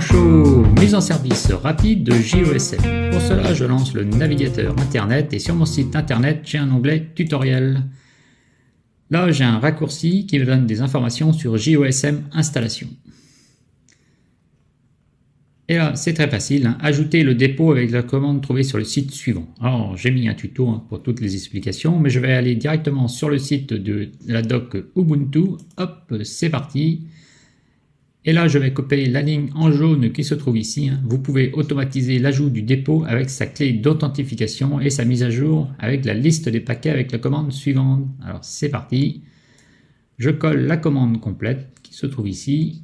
chaud, mise en service rapide de JOSM. Pour cela, je lance le navigateur internet et sur mon site internet, j'ai un onglet tutoriel. Là, j'ai un raccourci qui me donne des informations sur JOSM installation. Et là, c'est très facile, ajouter le dépôt avec la commande trouvée sur le site suivant. Alors, j'ai mis un tuto pour toutes les explications, mais je vais aller directement sur le site de la doc Ubuntu. Hop, c'est parti. Et là, je vais copier la ligne en jaune qui se trouve ici. Vous pouvez automatiser l'ajout du dépôt avec sa clé d'authentification et sa mise à jour avec la liste des paquets avec la commande suivante. Alors, c'est parti. Je colle la commande complète qui se trouve ici.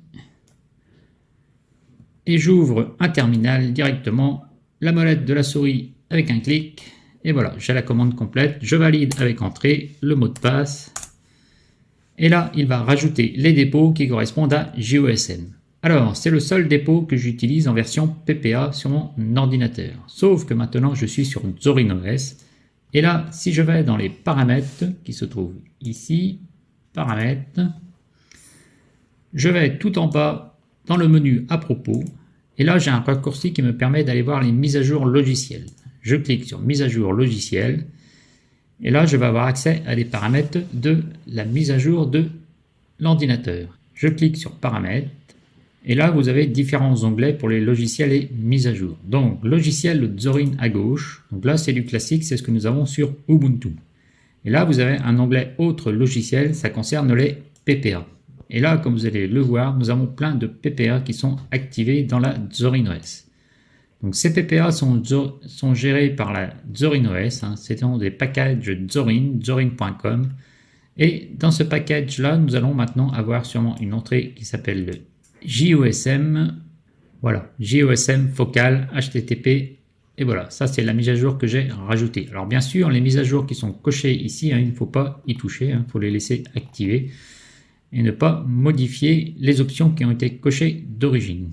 Et j'ouvre un terminal directement, la molette de la souris avec un clic. Et voilà, j'ai la commande complète. Je valide avec entrée le mot de passe. Et là, il va rajouter les dépôts qui correspondent à JOSM. Alors, c'est le seul dépôt que j'utilise en version PPA sur mon ordinateur. Sauf que maintenant, je suis sur Zorin OS. Et là, si je vais dans les paramètres, qui se trouvent ici, paramètres, je vais tout en bas dans le menu à propos. Et là, j'ai un raccourci qui me permet d'aller voir les mises à jour logicielles. Je clique sur mise à jour logicielle. Et là, je vais avoir accès à des paramètres de la mise à jour de l'ordinateur. Je clique sur paramètres. Et là, vous avez différents onglets pour les logiciels et mises à jour. Donc, logiciel Zorin à gauche. Donc là, c'est du classique, c'est ce que nous avons sur Ubuntu. Et là, vous avez un onglet autre logiciel, ça concerne les PPA. Et là, comme vous allez le voir, nous avons plein de PPA qui sont activés dans la Zorin OS. Donc ces PPA sont gérés par la Zorin OS, c'est des packages Zorin, zorin.com. Et dans ce package-là, nous allons maintenant avoir sûrement une entrée qui s'appelle le JOSM. Voilà, JOSM focal HTTP. Et voilà, ça c'est la mise à jour que j'ai rajoutée. Alors bien sûr, les mises à jour qui sont cochées ici, il ne faut pas y toucher, il faut les laisser activer et ne pas modifier les options qui ont été cochées d'origine.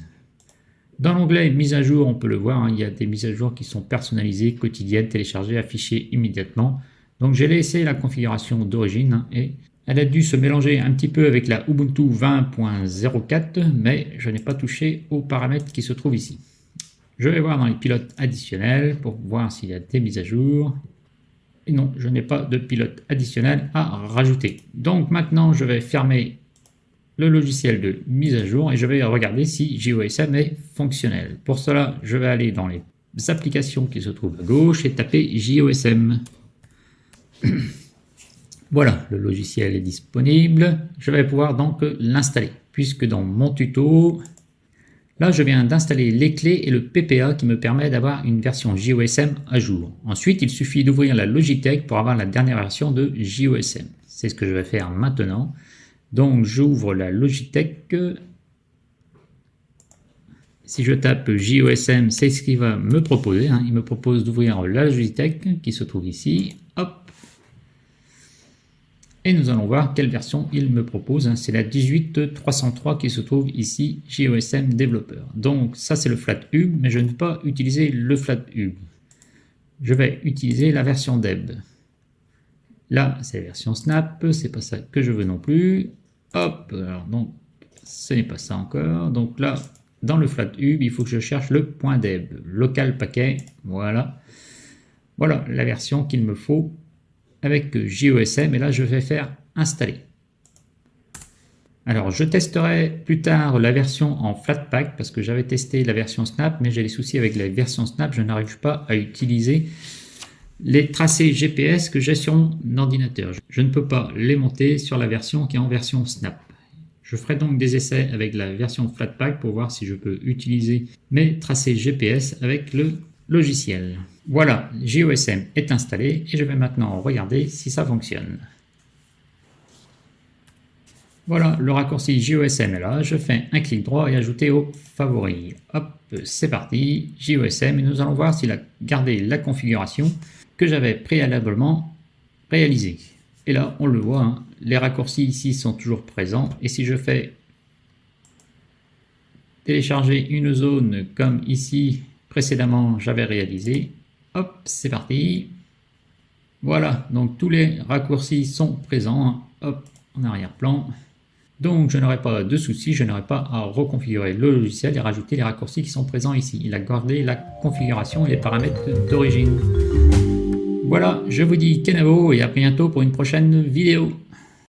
Dans l'onglet mise à jour, on peut le voir, il y a des mises à jour qui sont personnalisées, quotidiennes, téléchargées, affichées immédiatement. Donc j'ai laissé la configuration d'origine et elle a dû se mélanger un petit peu avec la Ubuntu 20.04, mais je n'ai pas touché aux paramètres qui se trouvent ici. Je vais voir dans les pilotes additionnels pour voir s'il y a des mises à jour. Et non, je n'ai pas de pilote additionnel à rajouter. Donc maintenant, je vais fermer le logiciel de mise à jour et je vais regarder si JOSM est fonctionnel. Pour cela, je vais aller dans les applications qui se trouvent à gauche et taper JOSM. Voilà, le logiciel est disponible. Je vais pouvoir donc l'installer, puisque dans mon tuto, là je viens d'installer les clés et le PPA qui me permet d'avoir une version JOSM à jour. Ensuite, il suffit d'ouvrir la Logitech pour avoir la dernière version de JOSM. C'est ce que je vais faire maintenant. Donc j'ouvre la Logitech. Si je tape JOSM, c'est ce qu'il va me proposer. Il me propose d'ouvrir la Logitech qui se trouve ici. Hop. Et nous allons voir quelle version il me propose. C'est la 18303 qui se trouve ici, JOSM Developer. Donc ça c'est le FlatHub, mais je ne vais pas utiliser le FlatHub. Je vais utiliser la version Deb. Là, c'est la version Snap, c'est pas ça que je veux non plus. Hop, alors donc, ce n'est pas ça encore. Donc là, dans le FlatHub, il faut que je cherche le .deb, local paquet, voilà. Voilà la version qu'il me faut avec JOSM, et là, je vais faire installer. Alors, je testerai plus tard la version en Flatpak, parce que j'avais testé la version Snap, mais j'ai des soucis avec la version Snap, je n'arrive pas à utiliser les tracés GPS que j'ai sur mon ordinateur. Je ne peux pas les monter sur la version qui est en version Snap. Je ferai donc des essais avec la version Flatpak pour voir si je peux utiliser mes tracés GPS avec le logiciel. Voilà, JOSM est installé et je vais maintenant regarder si ça fonctionne. Voilà, le raccourci JOSM est là. Je fais un clic droit et ajouter aux favoris. Hop, c'est parti, JOSM, et nous allons voir s'il a gardé la configuration que j'avais préalablement réalisée. Et là, on le voit, les raccourcis ici sont toujours présents. Et si je fais télécharger une zone comme ici, précédemment, j'avais réalisé, hop, c'est parti. Voilà, donc tous les raccourcis sont présents. Hop, en arrière-plan. Donc je n'aurai pas de soucis, je n'aurai pas à reconfigurer le logiciel et rajouter les raccourcis qui sont présents ici. Il a gardé la configuration et les paramètres d'origine. Voilà, je vous dis Kenavo et à bientôt pour une prochaine vidéo.